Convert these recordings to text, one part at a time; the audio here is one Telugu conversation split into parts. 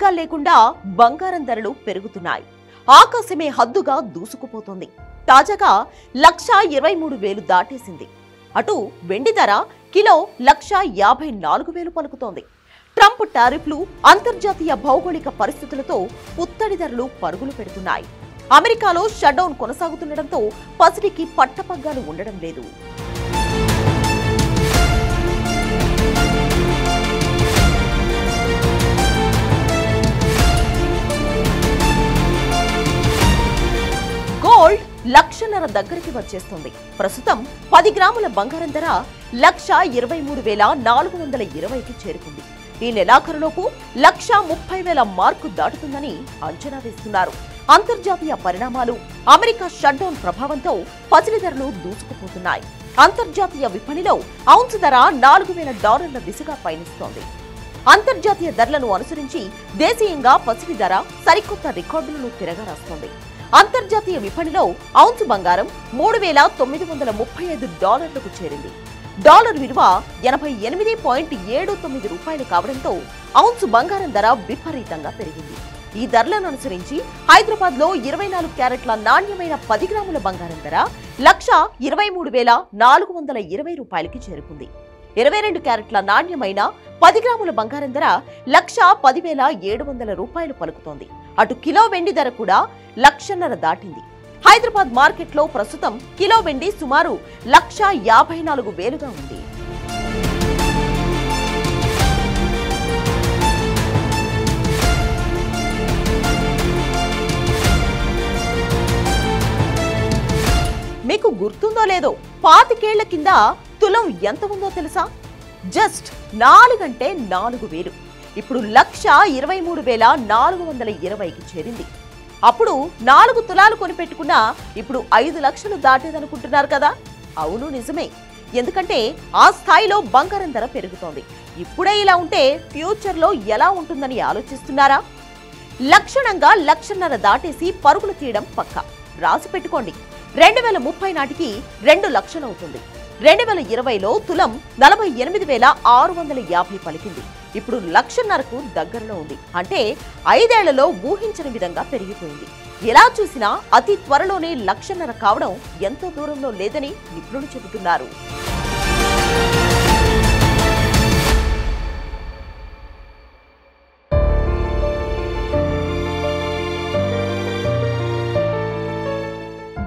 మార్గాలు లేకుండా బంగారం ధరలు పెరుగుతున్నాయి. ఆకాశమే హద్దుగా దూసుకుపోతోంది. తాజాగా 1,23,000 దాటేసింది. అటు వెండి ధర కిలో 1,54,000 పలుకుతోంది. ట్రంప్ టారిఫ్లు, అంతర్జాతీయ భౌగోళిక పరిస్థితులతో పుత్తడి ధరలు పరుగులు పెడుతున్నాయి. అమెరికాలో షట్డౌన్ కొనసాగుతుండటంతో పసిడికి పట్టపగ్గాలు ఉండడం లేదు. గోల్డ్ 1,00,000 దగ్గరికి వచ్చేస్తుంది. ప్రస్తుతం 10 గ్రాముల బంగారం ధర 1,23,420కి చేరుకుంది. ఈ నెలాఖరులోపు 1,30,000 మార్కు దాటుతుందని అంచనా వేస్తున్నారు. అంతర్జాతీయ పరిణామాలు, అమెరికా షట్డౌన్ ప్రభావంతో పసిడి ధరలు దూసుకుపోతున్నాయి. అంతర్జాతీయ విపణిలో ఔన్స్ ధర $4,000 దిశగా పయనిస్తోంది. అంతర్జాతీయ ధరలను అనుసరించి దేశీయంగా పసిడి ధర సరికొత్త రికార్డులను తిరగరాస్తోంది. అంతర్జాతీయ విపణిలో ఔన్స్ బంగారం $3,935కు చేరింది. డాలర్ విలువ 88.79 రూపాయలు కావడంతో ఔన్స్ బంగారం ధర విపరీతంగా పెరిగింది. ఈ ధరలను అనుసరించి హైదరాబాద్ లో 24 క్యారెట్ల నాణ్యమైన 10 గ్రాముల బంగారం ధర 1,23,420 రూపాయలకి చేరుకుంది. 22 క్యారెట్ల నాణ్యమైన 10 గ్రాముల బంగారం ధర 1,10,700 రూపాయలు పలుకుతోంది. అటు కిలో వెండి ధర కూడా 1,50,000 దాటింది. హైదరాబాద్ మార్కెట్లో ప్రస్తుతం కిలో వెండి సుమారు 1,54,000గా ఉంది. మీకు గుర్తుందో లేదో, 25 ఏళ్ల కింద తులం ఎంత ఉందో తెలుసా? జస్ట్ 4 అంటే 4,000. ఇప్పుడు 1,23,420కి చేరింది. అప్పుడు 4 తులాలు కొనిపెట్టుకున్నా ఇప్పుడు 5 లక్షలు దాటేదనుకుంటున్నారు కదా? అవును, నిజమే. ఎందుకంటే ఆ స్థాయిలో బంగారం ధర పెరుగుతోంది. ఇప్పుడే ఇలా ఉంటే ఫ్యూచర్లో ఎలా ఉంటుందని ఆలోచిస్తున్నారా? లక్షణంగా 1,50,000 దాటేసి పరుగులు తీయడం పక్కా. రాసి పెట్టుకోండి. 2030 నాటికి 2 లక్షలు అవుతుంది. 2020లో తులం 48,650 పలికింది. ఇప్పుడు 1,50,000కు దగ్గరలో ఉంది. అంటే 5 ఏళ్లలో ఊహించని విధంగా పెరిగిపోయింది. ఎలా చూసినా అతి త్వరలోనే 1,50,000 కావడం ఎంతో దూరంలో లేదని నిపుణులు చెబుతున్నారు.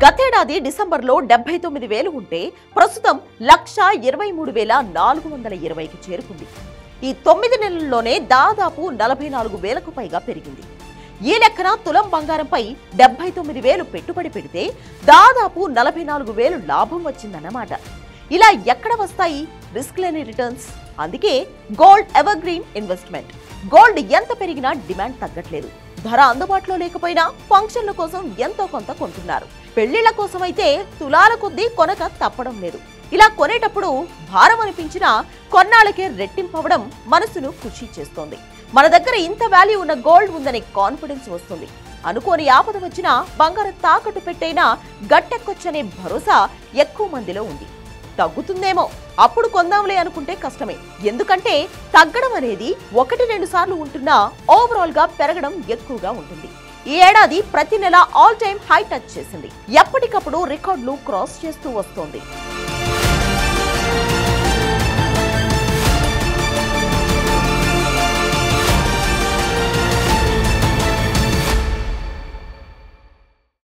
గతేడాది డిసెంబర్లో 79,000 ఉంటే ప్రస్తుతం 1,23,420కి చేరుకుంది. ఈ 9 నెలల్లోనే దాదాపు 44,000కు పైగా పెరిగింది. ఈ లెక్కన తులం బంగారంపై 79,000 పెట్టుబడి పెడితే దాదాపు 44,000 లాభం వచ్చిందన్నమాట. ఇలా ఎక్కడ వస్తాయి రిస్క్ లేని రిటర్న్స్? అందుకే gold ever green investment. Gold ఎంత పెరిగినా డిమాండ్ తగ్గట్లేదు. ధర అందుబాటులో లేకపోయినా ఫంక్షన్ల కోసం ఎంతో కొంత కొంటున్నారు. పెళ్లిళ్ల కోసం అయితే తులాల కొద్దీ కొనక తప్పడం లేదు. ఇలా కొనేటప్పుడు భారం అనిపించినా కొన్నాళ్ళకే రెట్టింపవడం మనసును ఖుషీ చేస్తోంది. మన దగ్గర ఇంత వాల్యూ ఉన్న గోల్డ్ ఉందనే కాన్ఫిడెన్స్ వస్తుంది. అనుకోని ఆపద వచ్చినా బంగారం తాకట్టు పెట్టైనా గట్టెక్కొచ్చనే భరోసా ఎక్కువ మందిలో ఉంది. తగ్గుతుందేమో అప్పుడు కొందాంలే అనుకుంటే కష్టమే. ఎందుకంటే తగ్గడం అనేది 1-2 సార్లు ఉంటున్నా ఓవరాల్ గా పెరగడం ఎక్కువగా ఉంటుంది. ఈ ఏడాది ప్రతి నెల ఆల్ టైమ్ హై టచ్ చేసింది. ఎప్పటికప్పుడు రికార్డులు క్రాస్ చేస్తూ వస్తోంది.